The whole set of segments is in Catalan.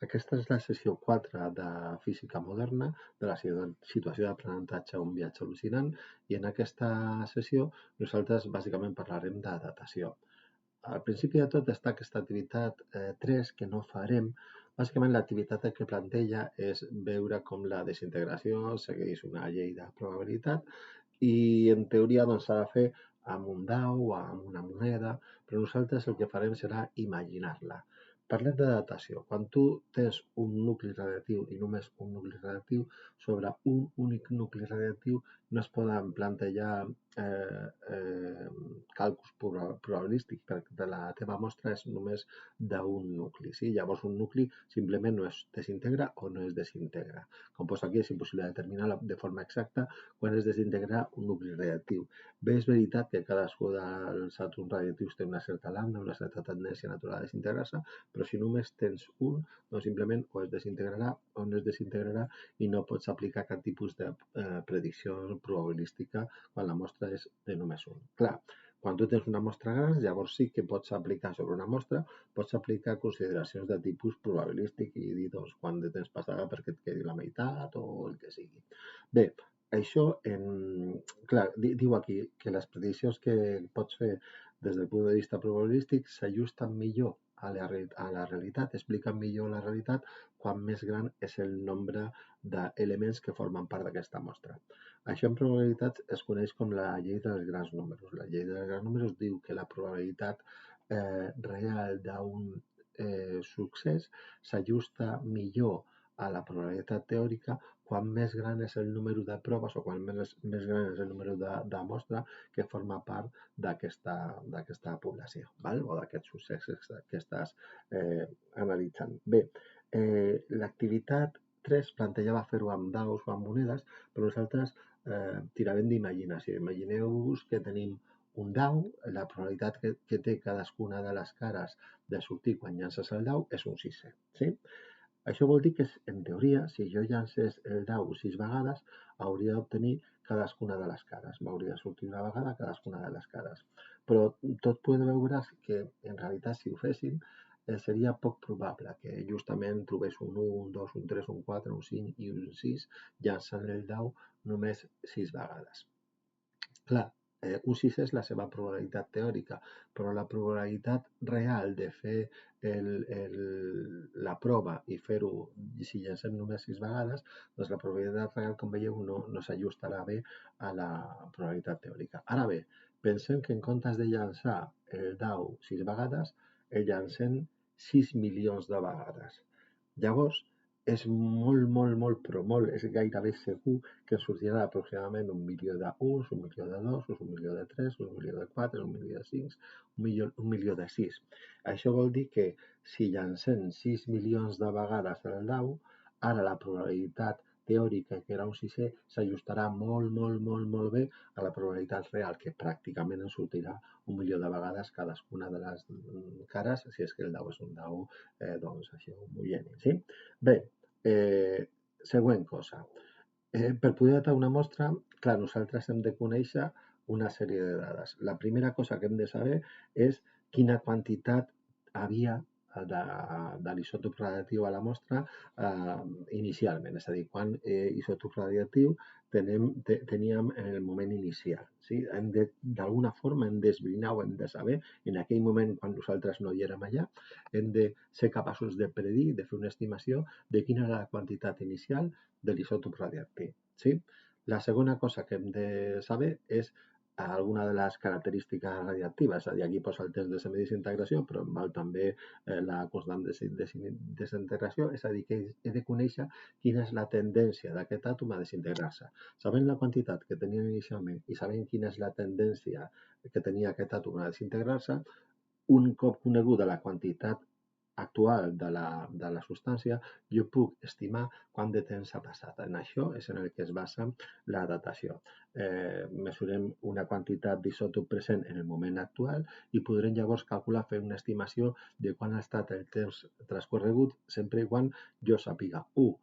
Aquesta és la sessió 4 de Física Moderna, de la situació d'aprenentatge un viatge al·lucinant, i en aquesta sessió nosaltres bàsicament parlarem de datació. Al principi de tot està aquesta activitat 3 que no farem. Bàsicament l'activitat que planteja és veure com la desintegració segueix una llei de probabilitat i en teoria doncs, s'ha de fer amb un dau o amb una moneda, però nosaltres el que farem serà imaginar-la. Parlem de datació. Quan tu tens un nucli radiactiu i només un nucli radiactiu, sobre un únic nucli radiactiu no es poden plantejar càlculs probabilístics perquè la teva mostra és només d'un nucli. Sí? Llavors un nucli simplement no es desintegra o no es desintegra. Com poso aquí, és impossible determinar de forma exacta quan es desintegra un nucli radiactiu. Bé, és veritat que cadascú dels àtoms radioactius té una certa lambda, una certa tendència natural a desintegrar-se, però si només tens un, doncs simplement o es desintegrarà o no es desintegrarà i no pots aplicar cap tipus de predicció probabilística quan la mostra és de només un. Clar, quan tu tens una mostra gran, llavors sí que pots aplicar sobre una mostra, pots aplicar consideracions de tipus probabilístic i dir doncs, quant de temps passarà perquè et quedi la meitat o el que sigui. Bé, això, clar, diu aquí que les prediccions que pots fer des del punt de vista probabilístic s'ajusten millor a la realitat, expliquen millor la realitat quan més gran és el nombre d'elements que formen part d'aquesta mostra. Això en probabilitats es coneix com la llei dels grans números. La llei dels grans números diu que la probabilitat real d'un succés s'ajusta millor a la probabilitat teòrica quan més gran és el número de proves o quan més gran és el número de mostra que forma part d'aquesta població, val? O d'aquest succés que estàs analitzant. Bé, l'activitat 3 plantejava fer-ho amb daus o amb monedes, però nosaltres tirarem d'imaginació. Imagineu-vos que tenim un dau, la probabilitat que té cadascuna de les cares de sortir quan llances el dau és un sisè. Sí? Això vol dir que, en teoria, si jo llancés el dau 6 vegades, hauria d'obtenir cadascuna de les cares. M'hauria de sortir una vegada cadascuna de les cares. Però tot pot veure's que, en realitat, si ho féssim, seria poc probable que justament trobés un 1, un 2, un 3, un 4, un 5 i un 6 llançant el dau només 6 vegades. Clar, un 6 és la seva probabilitat teòrica, però la probabilitat real de fer la prova i fer-ho si llancem només 6 vegades, doncs la probabilitat real, com veieu, no s'ajustarà bé a la probabilitat teòrica. Ara bé, pensem que en comptes de llançar el dau 6 vegades, el llancem 6 milions de vegades. Llavors, és molt, és gairebé segur que sortirà aproximadament 1 milió de 1, 1 milió de 2, 1 milió de 3, 1 milió de 4, 1 milió de 5, 1 milió de 6. Això vol dir que si llancem 6 milions de vegades el dau, ara la probabilitat teòrica, que era un sisè, s'ajustarà molt bé a la probabilitat real, que pràcticament ens sortirà 1 milió de vegades cadascuna de les cares, si és que el dau és un dau, doncs això, homogeni. Sí? Bé, següent cosa. Per poder datar una mostra, clar, nosaltres hem de conèixer una sèrie de dades. La primera cosa que hem de saber és quina quantitat havia de l'isòtop radiactiu a la mostra inicialment, és a dir, quant isòtop radiactiu teníem en el moment inicial. Sí? D'alguna forma hem d'esbrinar o hem de saber, en aquell moment, quan nosaltres no hi érem allà, hem de ser capaços de predir, de fer una estimació de quina era la quantitat inicial de l'isòtop radiactiu. Sí? La segona cosa que hem de saber és alguna de les característiques radiactives, és a dir, aquí posa el test de semidesintegració, però em val també la constant de desintegració, és a dir, que he de conèixer quina és la tendència d'aquest àtom a desintegrar-se. Sabent la quantitat que tenien inicialment i sabent quina és la tendència que tenia aquest àtom a desintegrar-se, un cop coneguda la quantitat actual de la substància, jo puc estimar quant de temps ha passat. En això és en el que es basa la datació. Mesurem una quantitat d'isòtop present en el moment actual i podrem llavors calcular, fer una estimació de quan ha estat el temps transcorregut, sempre i quan jo sàpiga, 1,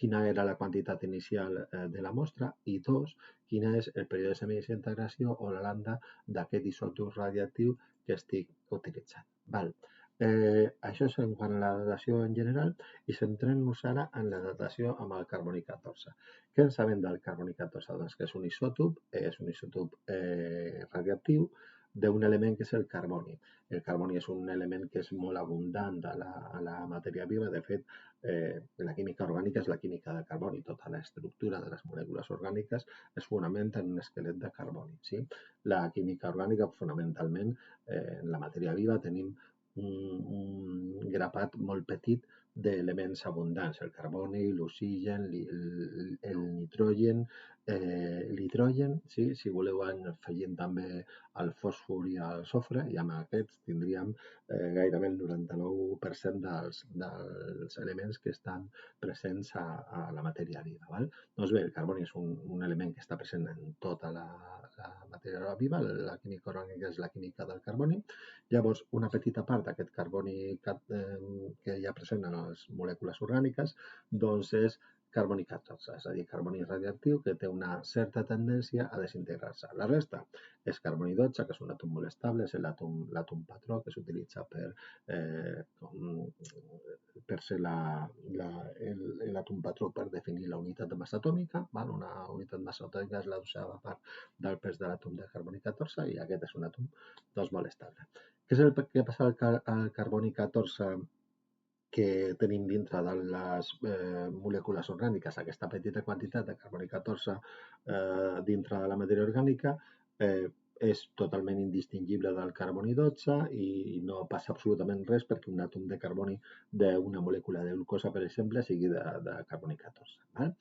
quina era la quantitat inicial de la mostra i 2, quin és el període de semidesintegració o la lambda d'aquest isòtop radiactiu que estic utilitzant. Val. Això és en quant a la datació en general i centrem-nos ara en la datació amb el carboni 14. Què en sabem del carboni 14? Doncs que és un isòtop radioactiu d'un element que és el carboni. El carboni és un element que és molt abundant a la matèria viva. De fet, la química orgànica és la química de carboni. Tota l'estructura de les molècules orgàniques es fonamenta en un esquelet de carboni. Sí? La química orgànica, fonamentalment, en la matèria viva tenim un grapat molt petit d'elements abundants, el carboni, l'oxigen, el nitrogen, l'hidrogen, sí? Si voleu afegint també el fòsfor i el sofre, i amb aquests tindríem gairebé el 99% dels elements que estan presents a la matèria viva. Val? Doncs bé, el carboni és un element que està present en tota la matèria viva, la química orgànica és la química del carboni. Llavors, una petita part d'aquest carboni que hi ha present en les molècules orgàniques doncs és carboni 14, és a dir, carboni radioactiu que té una certa tendència a desintegrar-se. La resta és carboni 12, que és un àtom molt estable, és l'àtom patró que s'utilitza per ser l'àtom patró per definir la unitat de massa atòmica. Val? Una unitat de massa atòmica és la 12ª part del pes de l'àtom de carboni 14 i aquest és un àtom doncs, molt estable. Què és el que passa al carboni 14 que tenim dintre de les molècules orgàniques? Aquesta petita quantitat de carboni 14 dintre de la matèria orgànica és totalment indistingible del carboni 12 i no passa absolutament res perquè un àtom de carboni d'una molècula de glucosa, per exemple, sigui de carboni 14. Val?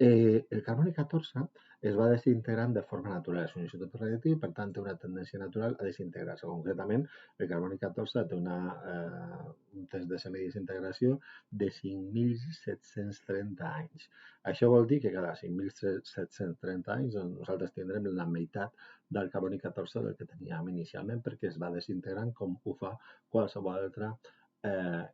El carboni 14 es va desintegrant de forma natural. És un isòtop radioactiu i, per tant, té una tendència natural a desintegrar-se. Concretament, el carboni 14 té un test de semidesintegració de 5.730 anys. Això vol dir que cada 5.730 anys nosaltres tindrem la meitat del carboni 14 del que teníem inicialment perquè es va desintegrant com ho fa qualsevol altre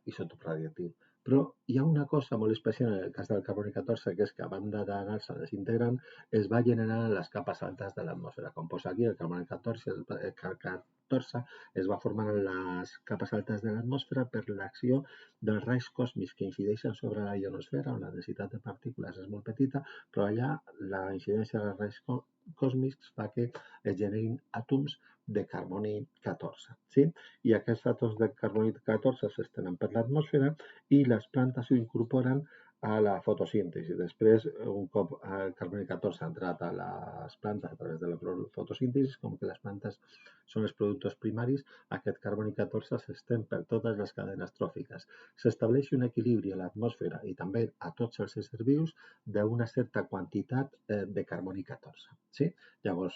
isòtop radioactiu. Però hi ha una cosa molt especial en el cas del carboni 14, que és que a banda d'anar-se desintegrant, es va generant en les capes altes de l'atmosfera. Com posa aquí, el carboni 14 es va formant en les capes altes de l'atmosfera per l'acció dels raigs còsmics que incideixen sobre la ionosfera, on la densitat de partícules és molt petita, però allà la incidència dels raigs còsmics fa que es generin àtoms de carboni 14. Sí? I aquests àtoms de carboni 14 s'estenen per l'atmosfera i les plantes ho incorporen a la fotosíntesi. Després, un cop el carboni 14 ha entrat a les plantes a través de la fotosíntesi, com que les plantes són els productors primaris, aquest carboni 14 s'estén per totes les cadenes tròfiques. S'estableix un equilibri a l'atmosfera i també a tots els éssers vius d'una certa quantitat de carboni 14. Sí? Llavors,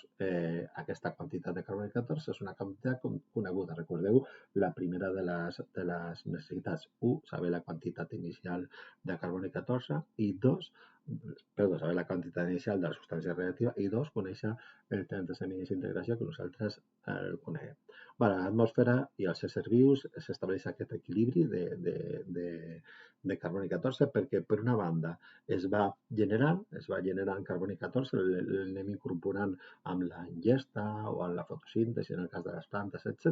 aquesta quantitat de carboni 14 és una quantitat coneguda. Recordeu la primera de les necessitats. 1, saber la quantitat inicial de carboni 14 i 2, saber la quantitat inicial de la substància reactiva i 2, conèixer el temps de semidesintegració que nosaltres el coneguem. A l'atmosfera i als éssers vius s'estableix aquest equilibri de carboni 14 perquè, per una banda, es va generant carboni 14, l'anem incorporant amb la ingesta o amb la fotosíntesi, en el cas de les plantes, etc.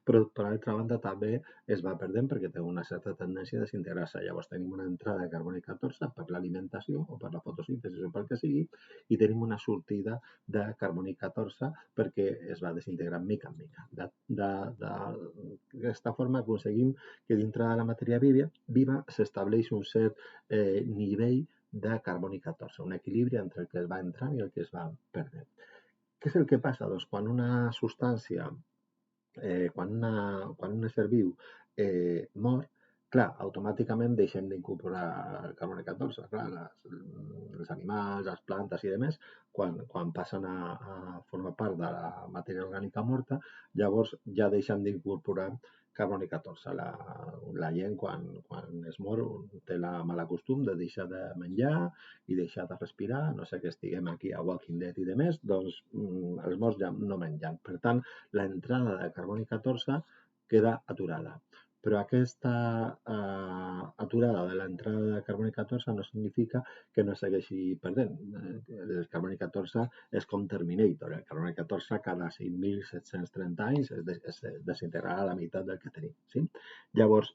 Però, per altra banda, també es va perdent perquè té una certa tendència a desintegrar-se. Llavors, tenim una entrada de carboni 14 per l'alimentació o per la fotosíntesi o pel que sigui i tenim una sortida de carboni 14 perquè es va desintegrant mica en mica. D'aquesta forma aconseguim que dintre de la matèria viva s'estableix un cert nivell de carboni 14, un equilibri entre el que es va entrant i el que es va perdent. Què és el que passa? Doncs quan una substància, quan un ésser viu mor, clar, automàticament deixem d'incorporar el carboni 14. Clar, els animals, les plantes i demés, quan passen a formar part de la matèria orgànica morta, llavors ja deixen d'incorporar carboni 14. La gent, quan es mor, té el mal costum de deixar de menjar i deixar de respirar, no sé que estiguem aquí a Walking Dead i demés, doncs els morts ja no mengen. Per tant, l'entrada de carboni 14 queda aturada. Però aquesta aturada de l'entrada de carboni 14 no significa que no segueixi perdent. El carboni 14 és com Terminator. El carboni 14 cada 5.730 anys es desintegrarà a la meitat del que tenim. Sí? Llavors,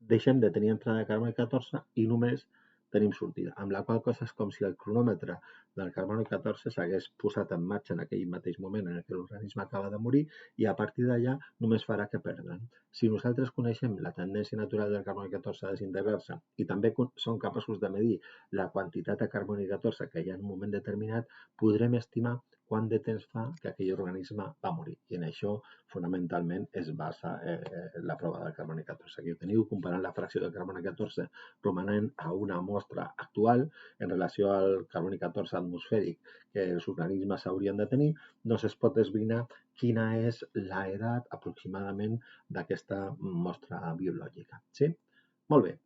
deixem de tenir entrada de carboni 14 i només tenim sortida, amb la qual cosa és com si el cronòmetre del carboni 14 s'hagués posat en marxa en aquell mateix moment en què l'organisme acaba de morir i a partir d'allà només farà que perdre'n. Si nosaltres coneixem la tendència natural del carboni 14 a desintegrar-se i també som capaços de medir la quantitat de carboni 14 que hi ha en un moment determinat, podrem estimar quant de temps fa que aquell organisme va morir. I en això, fonamentalment, es basa la prova del carboni 14. Aquí ho teniu, comparant la fracció del carboni 14 romanent a una mostra actual en relació al carboni 14 atmosfèric que els organismes haurien de tenir, doncs es pot esbrinar quina és l'edat aproximadament d'aquesta mostra biològica. Sí? Molt bé.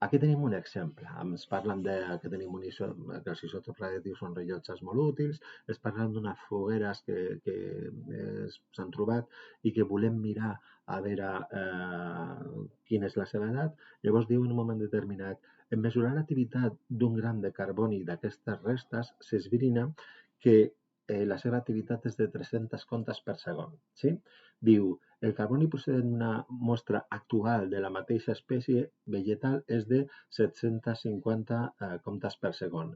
Aquí tenim un exemple. Ens parlen que tenim que els isòtops radioactius són rellotges molt útils, es parlen d'unes fogueres que s'han trobat i que volem mirar a veure quina és la seva edat. Llavors diu en un moment determinat, en mesurar l'activitat d'un gram de carboni d'aquestes restes s'esbrina que la seva activitat és de 300 contes per segon. Sí? Diu, el carboni procedent d'una mostra actual de la mateixa espècie vegetal és de 750 comptes per segon.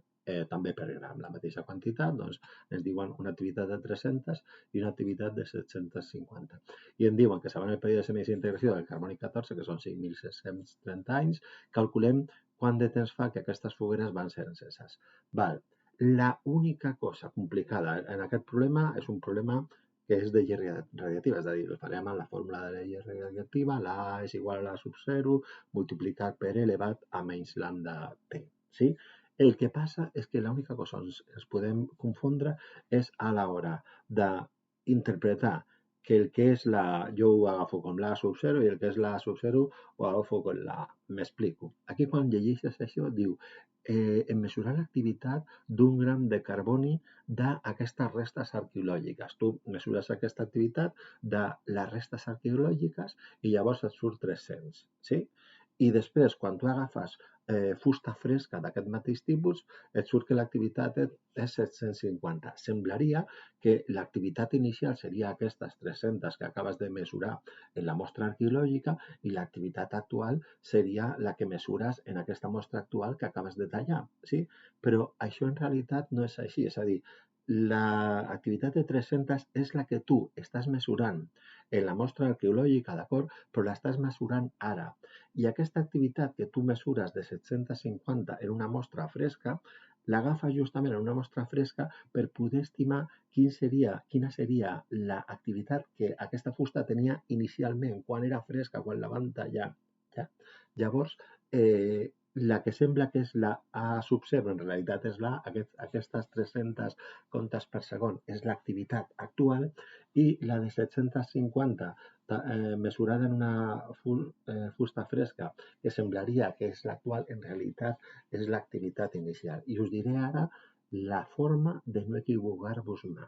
També per gram, la mateixa quantitat, doncs ens diuen una activitat de 300 i una activitat de 750. I em diuen que sabent el període de semidesintegració del carboni 14, que són 5.630 anys, calculem quant de temps fa que aquestes fogueres van ser enceses. Val. La única cosa complicada en aquest problema és un problema que és de llei radiativa, és a dir, el farem amb la fórmula de la llei radiativa, la A és igual a la sub 0 multiplicat per elevat a menys lambda T. Sí? El que passa és que l'única cosa on ens podem confondre és a l'hora d'interpretar que el que és la jo ho agafo com la sub 0 i el que és la sub 0 ho agafo com la A. M'explico. Aquí quan llegeixes això diu en mesurar l'activitat d'un gram de carboni d'aquestes restes arqueològiques. Tu mesures aquesta activitat de les restes arqueològiques i llavors et surt 300. Sí? I després, quan tu agafes fusta fresca d'aquest mateix tipus, et surt que l'activitat és 750. Semblaria que l'activitat inicial seria aquestes 300 que acabes de mesurar en la mostra arqueològica i l'activitat actual seria la que mesures en aquesta mostra actual que acabes de tallar. Sí? Però això en realitat no és així. És a dir, l'activitat de 300 és la que tu estàs mesurant en la mostra arqueològica, d'acord? Però l'estàs mesurant ara. I aquesta activitat que tu mesures de 750 en una mostra fresca, l'agafes justament en una mostra fresca per poder estimar quina seria l'activitat que aquesta fusta tenia inicialment, quan era fresca, quan la van tallar. Ja? Llavors, la que sembla que és la A sub 0, en realitat és la A, aquestes 300 contes per segon és l'activitat actual i la de 750 mesurada en una fusta fresca que semblaria que és l'actual, en realitat és l'activitat inicial. I us diré ara la forma de no equivocar-vos mai.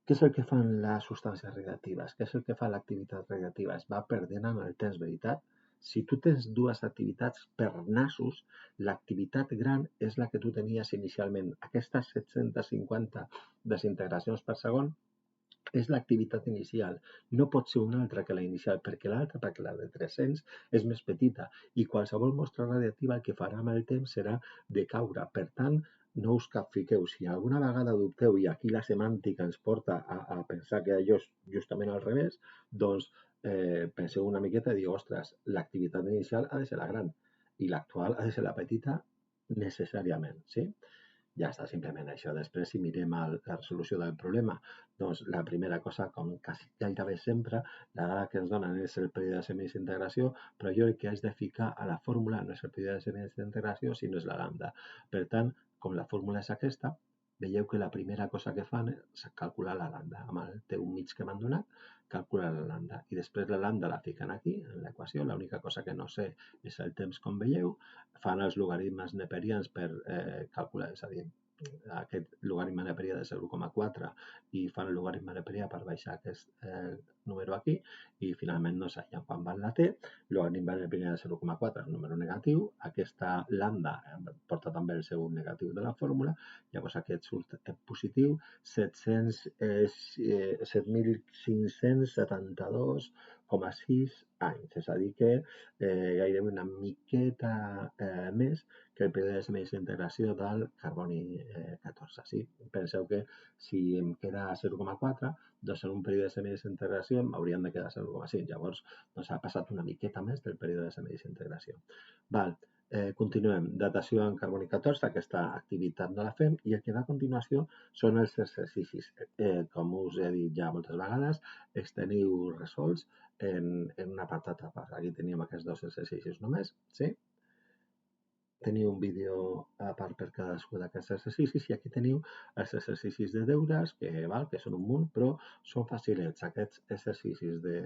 Què és el que fan les substàncies radioactives? Què és el que fa l'activitat radioactiva? Es va perdent amb el temps, veritat? Si tu tens dues activitats per nassos, l'activitat gran és la que tu tenies inicialment. Aquestes 750 desintegracions per segon és l'activitat inicial. No pot ser una altra que la inicial, perquè l'altra, perquè la de 300 és més petita i qualsevol mostra radiactiva el que farà amb el temps serà decaure. Per tant, no us capfiqueu. Si alguna vegada dubteu i aquí la semàntica ens porta a pensar que allò és justament al revés, doncs penseu una miqueta i diu, ostres, l'activitat inicial ha de ser la gran i l'actual ha de ser la petita necessàriament, sí? Ja està, simplement això. Després, si mirem la resolució del problema, doncs la primera cosa, com quasi gairebé sempre, la dada que ens donen és el període de semidesintegració, però jo el que haig de ficar a la fórmula no és el període de semidesintegració, sinó és la lambda. Per tant, com la fórmula és aquesta, veieu que la primera cosa que fan és calcular la lambda. Amb el teu mig que m'han donat, calcular la lambda. I després la lambda la fiquen aquí, en l'equació. L'única cosa que no sé és el temps, com veieu. Fan els logaritmes neperians per calcular, és a dir, aquest logaritme neperià de 0,4 i fan el logaritme neperià per baixar aquest número aquí i finalment no s'hallen quan van la t, el logaritme neperià de 0,4 és un número negatiu, aquesta lambda porta també el seu negatiu de la fórmula, llavors aquest surt positiu 7.572,6 anys, és a dir que gairebé una miqueta més que el període de semilles d'integració del carboni 14. Sí? Penseu que si em queda 0,4, doncs en un període de semilles d'integració m'haurien de quedar 0,5. Llavors, doncs ha passat una miqueta més del període de semilles d'integració. Val. Continuem. Datació en carboni 14, aquesta activitat no la fem, i el que va a continuació són els exercicis. Com us he dit ja moltes vegades, els teniu resolts en un apartat a part. Aquí teníem aquests dos exercicis només, sí? Teniu un vídeo a part per cadascú d'aquests exercicis i aquí teniu els exercicis de deures, que són un munt, però són facilets. Aquests exercicis de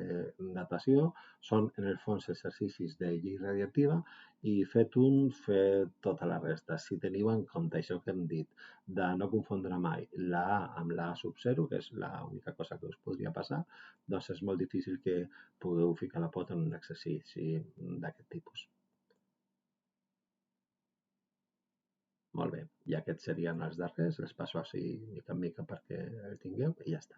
datació són, en el fons, exercicis de llei radiactiva i fet un, fet tota la resta. Si teniu en compte això que hem dit, de no confondre mai la A amb la A sub 0, que és l'única cosa que us podria passar, doncs és molt difícil que pugueu ficar la pota en un exercici d'aquest tipus. Molt bé, i aquests serien els darrers, els passo així mica en mica perquè el tingueu i ja està.